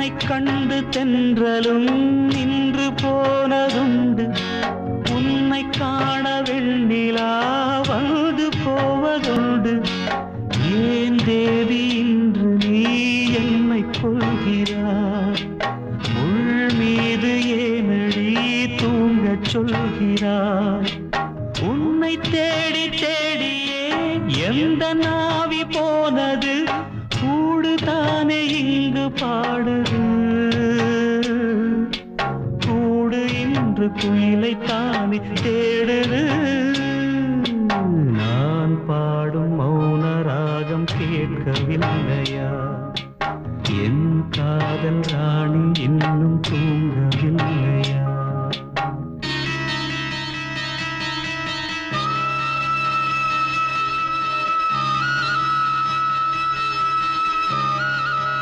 உன்னை கண்டு தென்றலும் நின்று போனதுண்டு உன்னை காண வெண்ணிலா வந்து போவதுண்டு ஏன் தேவி இன்று நீ என்னை கொள்கிறாய் முள் மீது ஏனடி தூங்கச் சொல்கிறாய் உன்னை தேடி தேடியே எந்த நாவி போனது கூடுதானே இங்கு பாடுது கூடு இன்று குயிலைத்தானே தேடுது நான் பாடும் மௌன ராகம் கேட்கவில்லையா என் காதல் ராணி இன்னும் தூங்க